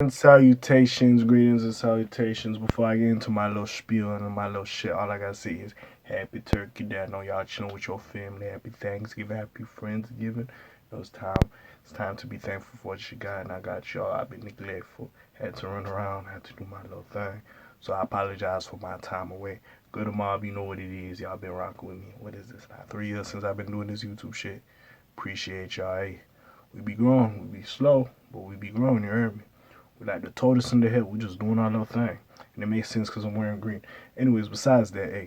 And salutations, greetings and salutations. Before I get into my little spiel and my little shit, all I gotta say is happy Turkey Day. I know y'all chilling with your family. Happy Thanksgiving, happy Friendsgiving. It's time to be thankful for what you got, and I got y'all. I've been neglectful. Had to run around, had to do my little thing. So I apologize for my time away. Good mob, you know what it is. Y'all been rocking with me. What is this now? 3 years since I've been doing this YouTube shit. Appreciate y'all. Hey, we be growing, we be slow, but we be growing, you heard me. We like the tortoise in the head. We just doing our little thing. And it makes sense because I'm wearing green. Anyways, besides that, hey,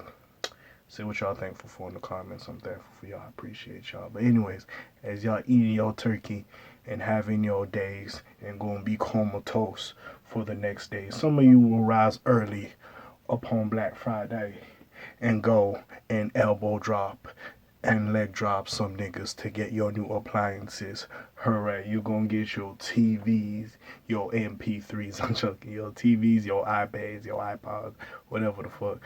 say what y'all thankful for in the comments. I'm thankful for y'all. I appreciate y'all. But anyways, as y'all eating your turkey and having your days and going to be comatose for the next day, some of you will rise early upon Black Friday and go and elbow drop and leg drop some niggas to get your new appliances. Hooray, you gonna get your TVs, your MP3s, I'm joking, your TVs, your iPads, your iPods, whatever the fuck.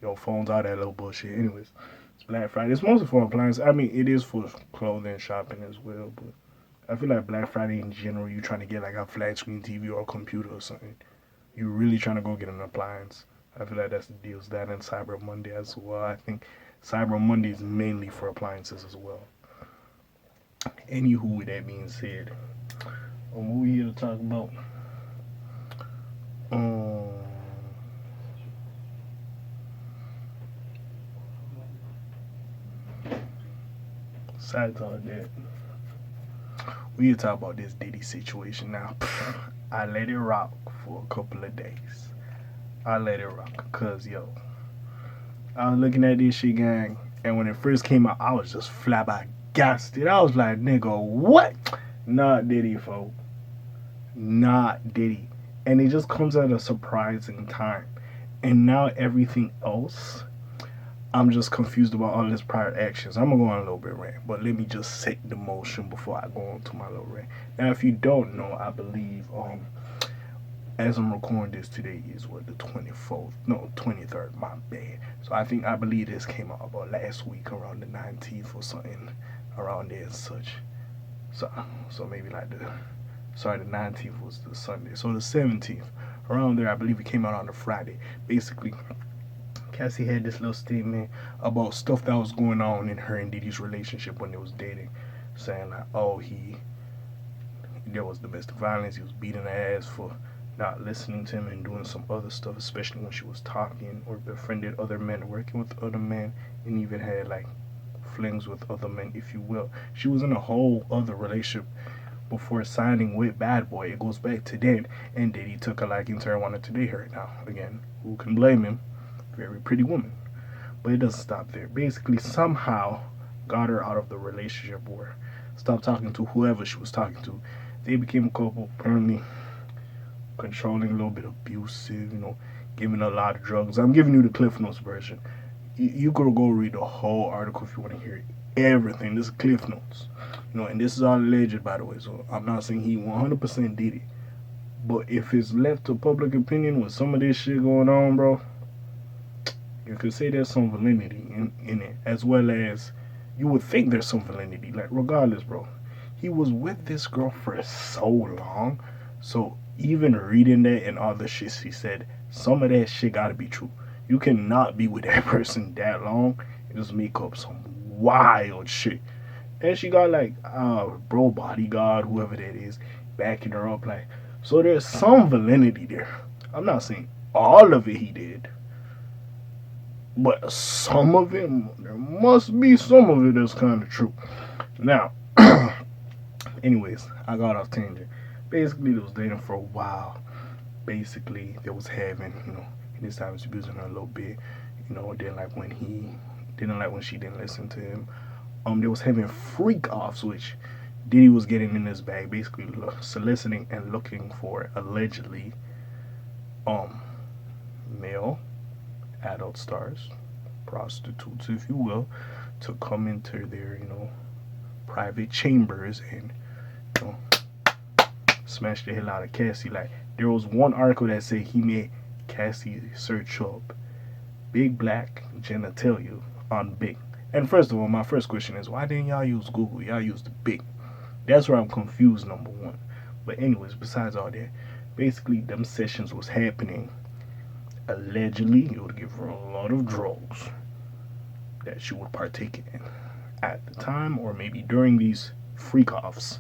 Your phones, all that little bullshit. Anyways, it's Black Friday. It's mostly for appliances. I mean, it is for clothing shopping as well, but I feel like Black Friday in general, you trying to get like a flat screen TV or a computer or something. You really trying to go get an appliance. I feel like that's the deals. That and Cyber Monday as well. I think Cyber Monday is mainly for appliances as well. Anywho, with that being said, what we here to talk about? Um, Side talk that we here to talk about this Diddy situation now. I let it rock for a couple of days. I let it rock, cause yo, I was looking at this shit, gang, and when it first came out, I was just flabbergasted. I was like, nigga, what? Not Diddy, folks. Not Diddy. And it just comes at a surprising time. And now everything else, I'm just confused about all his prior actions. I'm gonna go on a little bit rant, but let me just set the motion before I go on to my little rant. Now, if you don't know, I believe as I'm recording this today is what, the 24th, no, 23rd, my bad. So I believe this came out about last week around the 19th or something around there and such. So maybe like the 19th was the Sunday. So the 17th around there, I believe it came out on the Friday. Basically, Cassie had this little statement about stuff that was going on in her and Diddy's relationship when they was dating, saying like, oh, there was domestic violence. He was beating her ass for not listening to him and doing some other stuff, especially when she was talking or befriended other men, working with other men, and even had like flings with other men, if you will. She was in a whole other relationship before signing with Bad Boy. It goes back to then, and Diddy took a liking to her, wanted to date her. Now, again, who can blame him? Very pretty woman. But it doesn't stop there. Basically, somehow got her out of the relationship or stopped talking to whoever she was talking to. They became a couple, apparently controlling, a little bit abusive, giving a lot of drugs. I'm giving you the Cliff Notes version. You could go read the whole article if you want to hear everything. This is Cliff Notes. And this is all alleged, by the way, so I'm not saying he 100% did it. But if it's left to public opinion with some of this shit going on, bro, you could say there's some validity in it, as well as you would think there's some validity. Like, regardless, bro, he was with this girl for so long, so even reading that and all the shit she said, some of that shit gotta be true. You cannot be with that person that long and just make up some wild shit. And she got like bro bodyguard, whoever that is, backing her up. Like, so there's some validity there. I'm not saying all of it he did, but some of it, there must be some of it that's kind of true. Now, anyways, I got off tangent. Basically, they was dating for a while. Basically, they was having, in this time was abusing her a little bit. Didn't like when she didn't listen to him. They was having freak offs, which Diddy was getting in his bag, basically soliciting and looking for allegedly, male adult stars, prostitutes, if you will, to come into their, private chambers and, you know, smash the hell out of Cassie. Like, there was one article that said he made Cassie search up big black genitalia on Bing. And first of all, my first question is, why didn't y'all use Google? Y'all used Bing. That's where I'm confused, number one. But anyways, besides all that, basically them sessions was happening. Allegedly, he would give her a lot of drugs that she would partake in at the time, or maybe during these freak offs,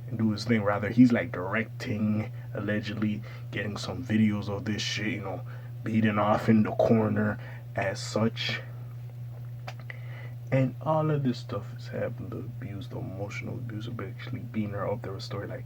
and do his thing. Rather, he's like directing, allegedly getting some videos of this shit, beating off in the corner as such. And all of this stuff has happened. The abuse, the emotional abuse of actually beating her up. There was a story like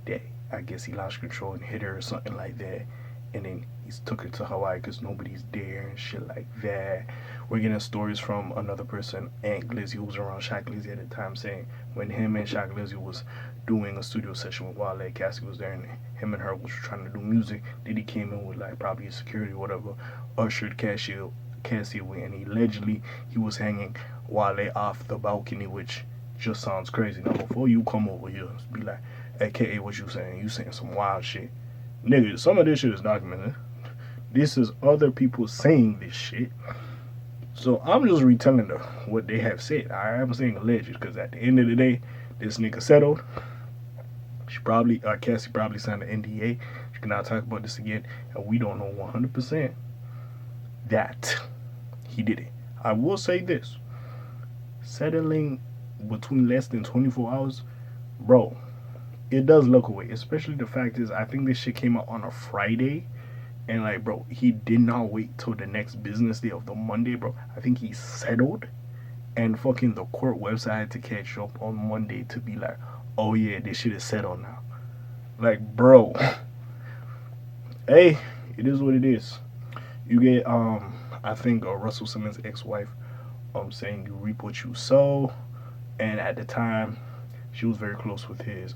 that. I guess he lost control and hit her or something like that. And then he took her to Hawaii because nobody's there and shit like that. We're getting stories from another person, Aunt Glizzy, who was around Shaq Glizzy at the time, saying when him and Shaq Glizzy was doing a studio session with Wale, Cassie was there, and him and her was trying to do music. Diddy came in with like probably a security or whatever, ushered Cassie away, and allegedly he was hanging Wale off the balcony, which just sounds crazy. Now, before you come over here, be like, AKA, what you saying? You saying some wild shit. Nigga, some of this shit is documented. This is other people saying this shit. So I'm just retelling what they have said. I am saying alleged because at the end of the day, this nigga settled. Cassie probably signed an NDA. She cannot talk about this again, and we don't know 100% that he did it. I will say this: settling between less than 24 hours, bro, it does look away. Especially the fact is, I think this shit came out on a Friday, and like, bro, he did not wait till the next business day of the Monday, bro. I think he settled, and fucking the court website had to catch up on Monday to be like, oh yeah, this shit is settled now. Like, bro, hey, it is what it is. You get I think Russell Simmons' ex-wife saying you reap what you sow, and at the time she was very close with his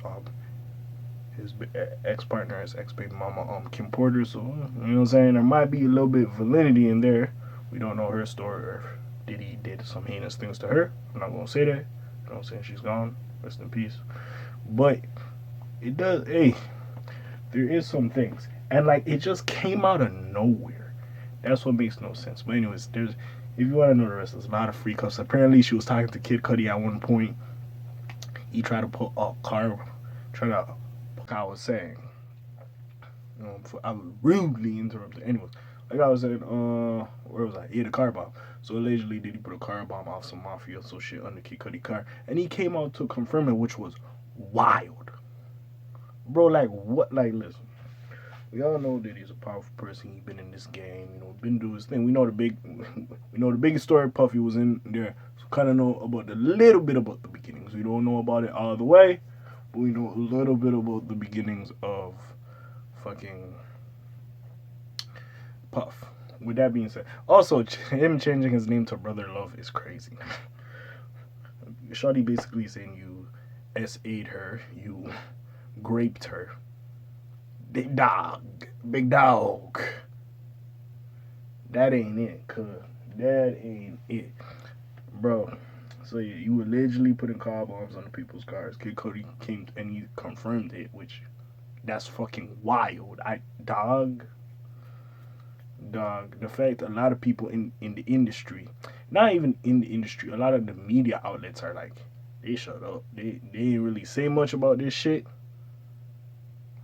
ex-partner, his ex-baby mama, Kim Porter. So, you know what I'm saying? There might be a little bit of validity in there. We don't know her story, or if Diddy did some heinous things to her. I'm not going to say that. You know what I'm saying? She's gone. Rest in peace. But it does, hey, there is some things. And, like, it just came out of nowhere. That's what makes no sense. But anyways, if you want to know the rest, there's a lot of free cuffs. Apparently, she was talking to Kid Cudi at one point. He tried to put a car, like I was saying, I was rudely interrupted. Anyways, like I was saying, where was I? Yeah, the car bomb. So allegedly, did he put a car bomb off some mafia so shit under Kid Cudi car, and he came out to confirm it, which was wild, bro. Like what? Like listen, we all know that he's a powerful person. He's been in this game, been doing his thing. We know the biggest story Puffy was in there. So kind of know about a little bit about the beginnings. We don't know about it all the way, but we know a little bit about the beginnings of fucking Puff. With that being said, also him changing his name to Brother Love is crazy. Shawty basically saying you SA'd her, you graped her. Big dog. That ain't it, cuz. That ain't it. Bro. So yeah, you allegedly putting car bombs on the people's cars. Kid Cudi came and he confirmed it, which that's fucking wild. Dog. The fact a lot of people in the industry, not even in the industry, a lot of the media outlets are like, they shut up. They ain't really say much about this shit.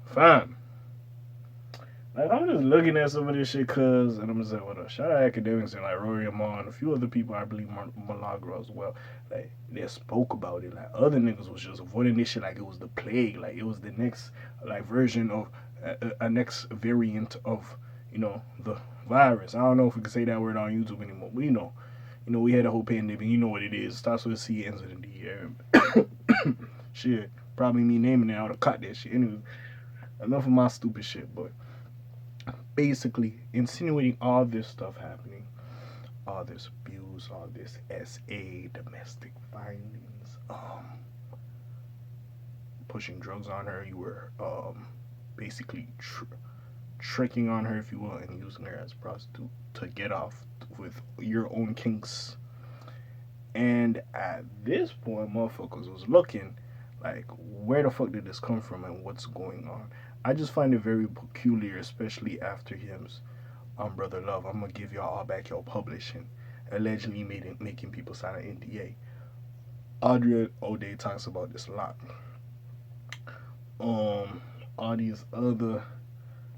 Fine. Like, I'm just looking at some of this shit, and I'm gonna say, what up? Shout out academics and like Rory Amon and a few other people, I believe Milagro as well. Like, they spoke about it. Like, other niggas was just avoiding this shit like it was the plague, like it was the next like version of a next variant of the virus. I don't know if we can say that word on YouTube anymore. But we had a whole pandemic. You know what it is. Starts with a C, ends with a D. Shit, probably me naming it. I would have cut that shit. Anyway, enough of my stupid shit, but basically insinuating all this stuff happening, all this abuse, all this SA, domestic violence, pushing drugs on her. You were basically tricking on her, if you will, and using her as a prostitute to get off with your own kinks. And at this point, motherfuckers was looking like, where the fuck did this come from and what's going on? I just find it very peculiar, especially after him's Brother Love. I'm gonna give y'all all back your publishing, allegedly making people sign an NDA. Audrey O'Day talks about this a lot. all these other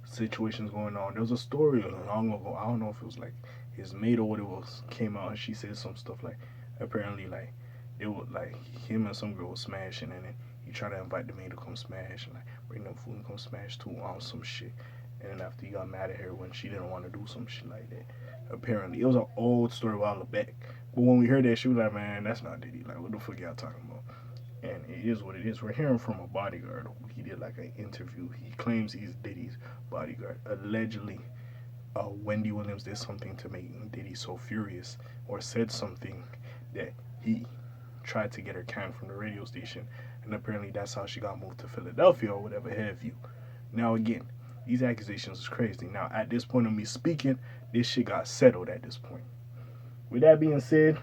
situations going on. There was a story long ago. I don't know if it was like his mate or what it was came out and she said some stuff like apparently like it was like him and some girl was smashing and then he tried to invite the mate to come smash and like bring them food and come smash too on some shit. And then after he got mad at her when she didn't want to do some shit like that. Apparently it was an old story a while back. But when we heard that, she was like, "Man, that's not Diddy. Like, what the fuck y'all talking about?" And it is what it is. We're hearing from a bodyguard. He did like an interview. He claims he's Diddy's bodyguard. Allegedly, Wendy Williams did something to make Diddy so furious, or said something that he tried to get her canned from the radio station, and apparently that's how she got moved to Philadelphia or whatever have you. Now again, these accusations is crazy. Now at this point of me speaking, this shit got settled at this point. With that being said,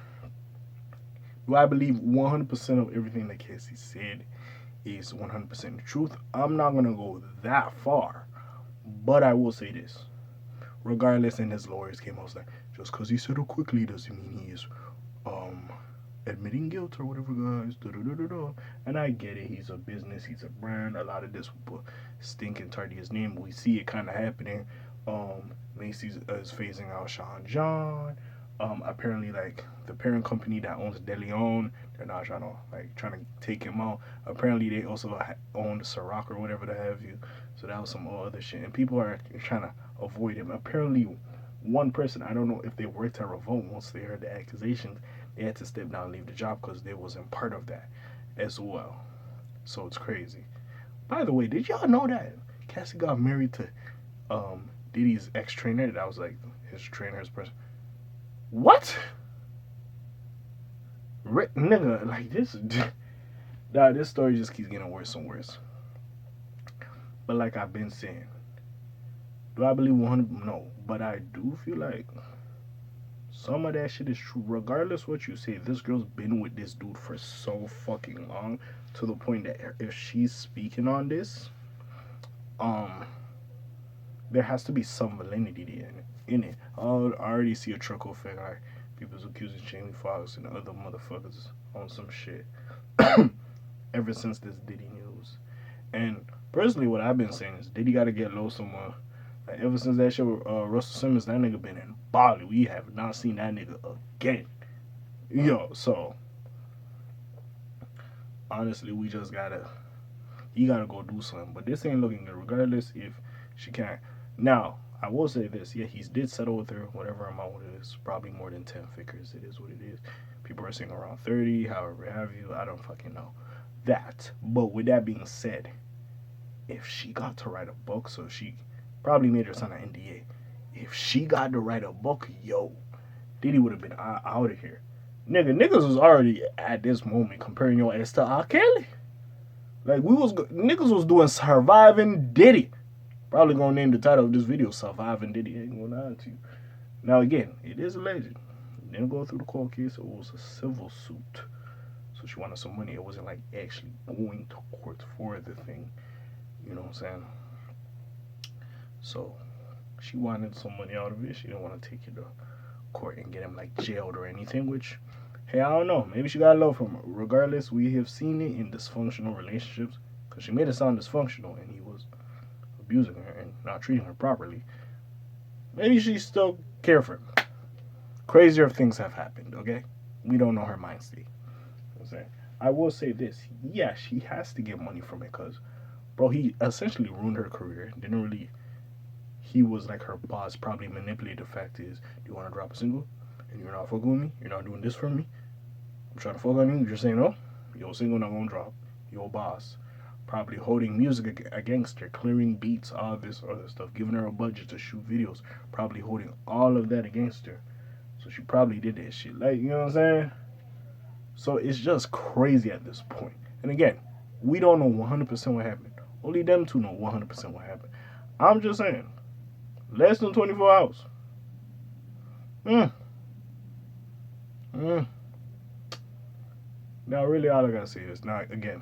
do I believe 100% of everything that Cassie said is 100% the truth? I'm not gonna go that far, but I will say this. Regardless, and his lawyers came out like, just because he said it quickly doesn't mean he is um admitting guilt or whatever, guys. Da, da, da, da, da. And I get it. He's a business. He's a brand. A lot of this will stink and tardy his name. We see it kind of happening. Macy's is phasing out Sean John. Apparently, like the parent company that owns De Leon, they're not trying to take him out. Apparently, they also own the Ciroc or whatever they have you. So that was some other shit. And people are trying to avoid him. Apparently, one person, I don't know if they were to revolt once they heard the accusations, they had to step down and leave the job because they wasn't part of that as well. So it's crazy. By the way, did y'all know that Cassie got married to Diddy's ex trainer? That was like his trainer's person. What? Nigga, like this. Nah, this story just keeps getting worse and worse. But like I've been saying, do I believe 100? No, but I do feel like some of that shit is true. Regardless what you say, this girl's been with this dude for so fucking long to the point that if she's speaking on this, um, there has to be some validity in it. I already see a trickle effect. Like people's accusing Jamie Foxx and other motherfuckers on some shit ever since this Diddy news. And personally, what I've been saying is Diddy got to get low somewhere. Like ever since that show, Russell Simmons, that nigga been in Bali. We have not seen that nigga again. Yo, so honestly, we just gotta, he gotta go do something. But this ain't looking good. Regardless if she can't. Now, I will say this. Yeah, he did settle with her. Whatever amount it is, probably more than 10 figures. It is what it is. People are saying around 30. However, have you? I don't fucking know that. But with that being said, if she got to write a book, so she probably made her sign an NDA. If she got to write a book, yo, Diddy would have been out of here. Niggas was already at this moment comparing your ass to R. Kelly. Like niggas was doing Surviving Diddy. Probably gonna name the title of this video Surviving Diddy. Ain't gonna lie to you. Now again, it is alleged. It didn't go through the court case. It was a civil suit. So she wanted some money. It wasn't like actually going to court for the thing. You know what I'm saying? So she wanted some money out of it. She didn't want to take it to court and get him like jailed or anything, which, hey, I don't know. Maybe she got love from him. Regardless, we have seen it in dysfunctional relationships because she made it sound dysfunctional and he was abusing her and not treating her properly. Maybe she still care for him. Crazier things have happened, okay? We don't know her mind state. I'm saying. I will say this. Yeah, she has to get money from it because, bro, he essentially ruined her career. Didn't really. He was like her boss, probably manipulated. The fact is, do you want to drop a single? And you're not fucking with me? You're not doing this for me? I'm trying to fuck on you? You're saying no? Your single not gonna drop. Your boss. Probably holding music against her, clearing beats, all this other stuff, giving her a budget to shoot videos, probably holding all of that against her. So she probably did that shit. Like, you know what I'm saying? So it's just crazy at this point. And again, we don't know 100% what happened. Only them two know 100% what happened. I'm just saying, less than 24 hours. Now, really, all I gotta say is, now, again,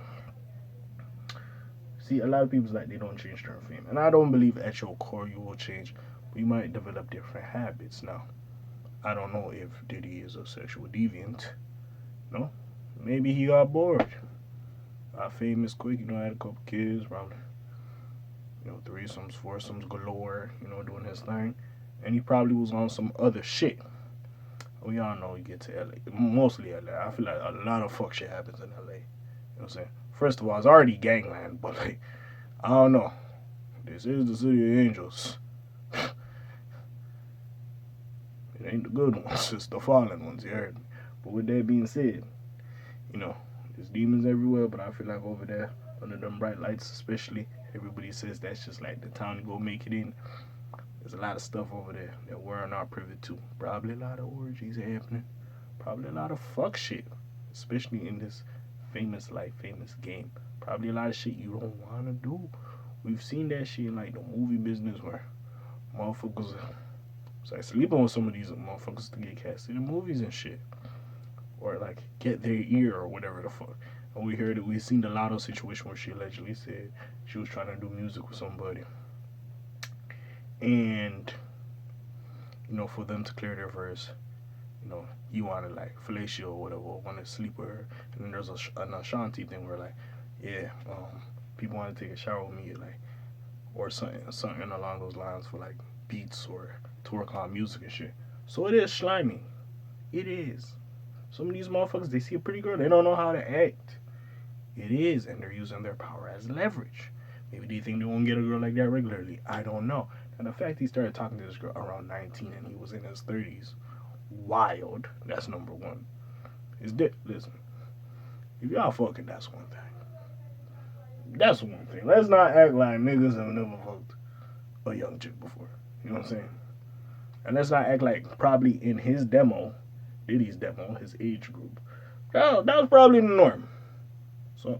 see, a lot of people's like, they don't change their fame. And I don't believe at your core you will change. But you might develop different habits. Now, I don't know if Diddy is a sexual deviant. No? Maybe he got bored. Got famous quick, had a couple kids, probably. threesomes, foursomes galore, doing his thing. And he probably was on some other shit. We all know you get to LA, mostly LA. I feel like a lot of fuck shit happens in LA. You know what I'm saying? First of all, it's already gangland, but like, I don't know. This is the city of angels. It ain't the good ones, it's the fallen ones, you heard me. But with that being said, you know, there's demons everywhere, but I feel like over there, under them bright lights especially, everybody says that's just like the town to go make it in. There's a lot of stuff over there that we're not privy to. Probably a lot of orgies happening. Probably a lot of fuck shit, especially in this famous life, famous game. Probably a lot of shit you don't want to do. We've seen that shit in like the movie business where motherfuckers it's like sleeping with some of these motherfuckers to get cast in the movies and shit. Or like get their ear or whatever the fuck. And we seen the Lotto situation where she allegedly said she was trying to do music with somebody. And, for them to clear their verse, you want to like fellatio or whatever, or want to sleep with her. And then there's an Ashanti thing where like, yeah, people want to take a shower with me, like, or something along those lines for like beats or to work on music and shit. So it is slimy. It is. Some of these motherfuckers, they see a pretty girl, they don't know how to act. It is, and they're using their power as leverage. Maybe they think they won't get a girl like that regularly. I don't know. And the fact he started talking to this girl around 19 and he was in his 30s, wild. That's number one. Listen, if y'all fucking, that's one thing. That's one thing. Let's not act like niggas have never fucked a young chick before. You know what I'm saying? And let's not act like probably in his demo, Diddy's demo, his age group, that was probably the norm. So,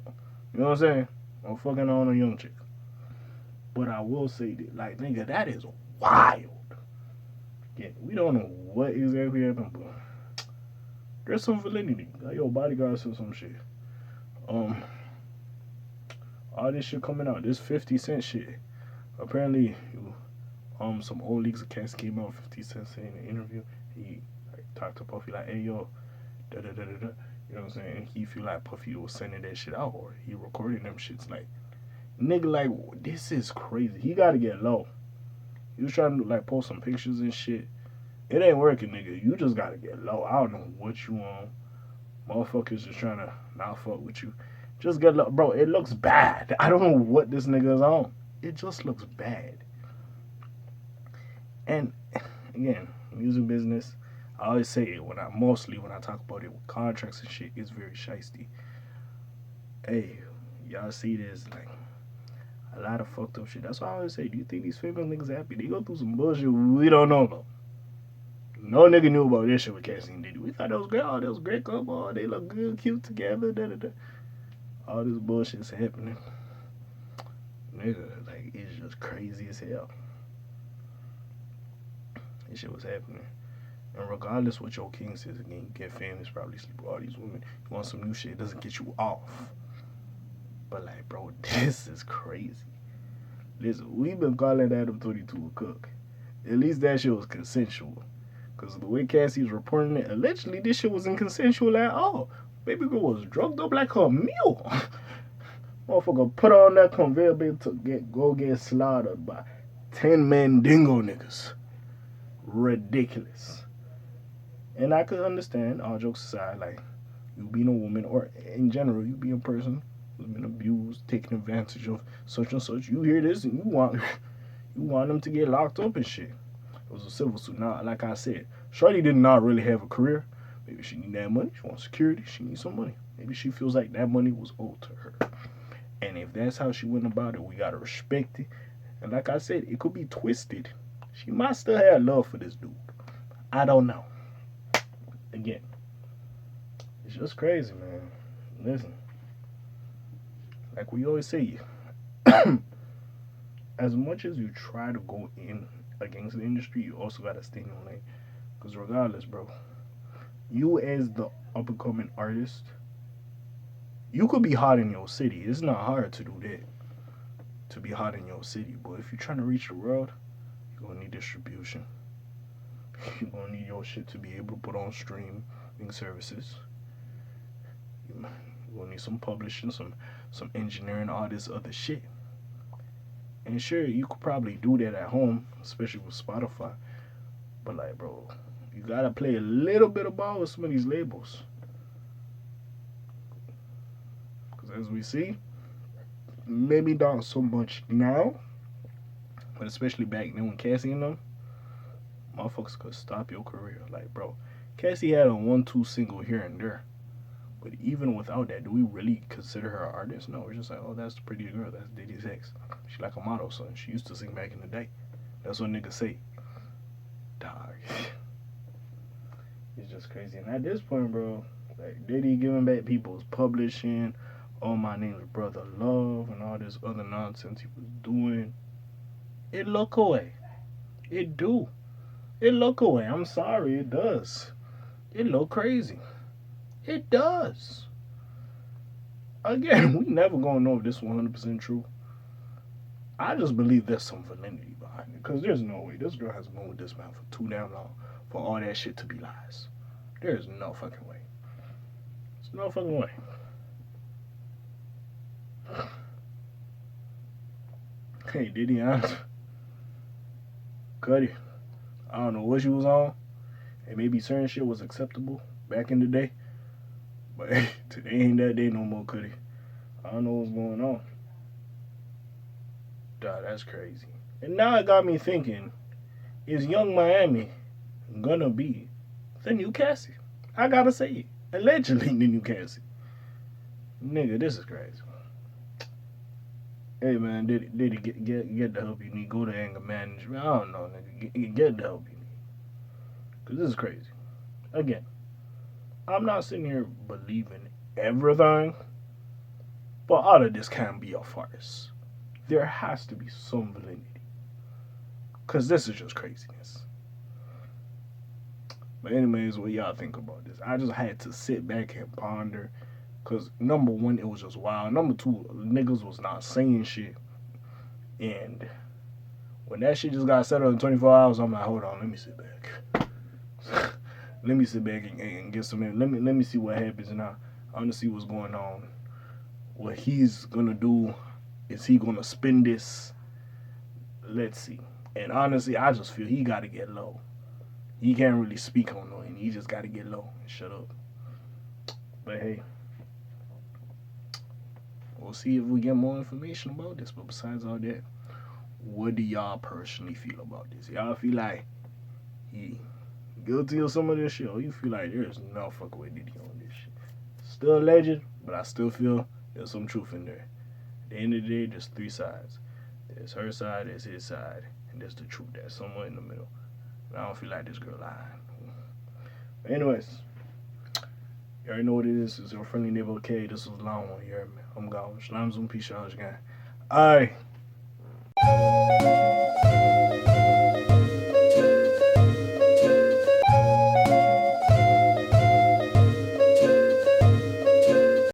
you know what I'm saying? I'm fucking on a young chick. But I will say that, like, nigga, that is wild. Yeah, we don't know what exactly happened, but there's some validity. Like, your bodyguard said some shit. All this shit coming out, this 50 Cent shit. Apparently, some old leaks of Cassie came out. 50 Cent saying in an interview, he like talked to Puffy like, "Hey yo, da da da da da." You know what I'm saying? And he feel like Puffy was sending that shit out or he recording them shits. Like, nigga, like, this is crazy. He gotta get low. He was trying to like post some pictures and shit. It ain't working, nigga. You just gotta get low. I don't know what you on. Motherfuckers just trying to not fuck with you. Just get low. Bro, it looks bad. I don't know what this nigga is on. It just looks bad. And again, music business, I always say it when I talk about it with contracts and shit, it's very shiesty. Hey, y'all see this like a lot of fucked up shit. That's why I always say, do you think these famous niggas happy? They go through some bullshit we don't know about. No nigga knew about this shit with Cassie and Diddy. We thought that was great. Oh, that was great couple. Oh, they look good, cute together. Da, da, da. All this bullshit's happening. Nigga, like, it's just crazy as hell. This shit was happening. And regardless what your king says, again, you get famous, probably sleep with all these women. You want some new shit, it doesn't get you off. But like, bro, this is crazy. Listen, we've been calling Adam 22 a cook. At least that shit was consensual. Because the way Cassie's reporting it, allegedly this shit wasn't consensual at all. Baby girl was drugged up like her mule. Motherfucker put her on that conveyor belt to go get slaughtered by 10 Mandingo niggas. Ridiculous. And I could understand, all jokes aside, like, you being a woman, or in general, you being a person who's been abused, taken advantage of, such and such. You hear this and you want them to get locked up and shit. It was a civil suit. Now, like I said, Shorty did not really have a career. Maybe she need that money. She wants security. She needs some money. Maybe she feels like that money was owed to her. And if that's how she went about it, we gotta respect it. And like I said, it could be twisted. She might still have love for this dude. I don't know. Again, it's just crazy, man. Listen, like we always say, as much as you try to go in against the industry, you also gotta stay in your lane. Because regardless, bro, you as the up-and-coming artist, you could be hot in your city. It's not hard to do that, to be hot in your city. But if you're trying to reach the world, you're gonna need distribution. You're gonna need your shit to be able to put on streaming services. You're gonna need some publishing, some engineering, all this other shit. And sure, you could probably do that at home, especially with Spotify. But like, bro, you gotta play a little bit of ball with some of these labels. Because as we see, maybe not so much now, but especially back then when Cassie and them, motherfuckers could stop your career. Like, bro, Cassie had a 1-2 single here and there. But even without that, do we really consider her an artist? No, we're just like, oh, that's the pretty girl. That's Diddy's ex. She like a model, son. She used to sing back in the day. That's what niggas say. Dog. It's just crazy. And at this point, bro, like Diddy giving back people's publishing, oh, my name's Brother Love, and all this other nonsense he was doing. It look away. It do. It look away. I'm sorry, it does. It look crazy. It does. Again, we never gonna know if this is 100% true. I just believe there's some validity behind it. Because there's no way this girl has been with this man for too damn long for all that shit to be lies. There's no fucking way. There's no fucking way. Hey, Diddy, Cuddy, I don't know what you was on, and maybe certain shit was acceptable back in the day, but today ain't that day no more, Cuddy. I don't know what's going on. God, that's crazy. And now it got me thinking, is Young Miami gonna be the new Cassie? I gotta say it. Allegedly the new Cassie. Nigga, this is crazy. Hey man, Diddy get the help you need. Go to anger management. I don't know, nigga. Get the help you need. Cause this is crazy. Again, I'm not sitting here believing everything, but all of this can't be a farce. There has to be some validity. Cause this is just craziness. But anyways, what y'all think about this? I just had to sit back and ponder. Cause number one, it was just wild. Number two, niggas was not saying shit. And when that shit just got settled in 24 hours, I'm like, hold on, let me sit back. Let me sit back and get some. Let me see what happens now. I want to see what's going on. What he's gonna do. Is he gonna spin this? Let's see. And honestly, I just feel he gotta get low. He can't really speak on nothing. He just gotta get low and shut up. But hey, we'll see if we get more information about this. But besides all that, what do y'all personally feel about this? Y'all feel like he guilty of some of this shit, or you feel like there's no fucking way Diddy on this shit? Still alleged, but I still feel there's some truth in there. At the end of the day, there's three sides. There's her side, there's his side, and there's the truth that's somewhere in the middle. And I don't feel like this girl lying. But anyways, you already know what it is. It's your friendly neighbor K. This was a long one. You heard me. I'm gone. Shalom, zoom, peace, y'all again. Alright.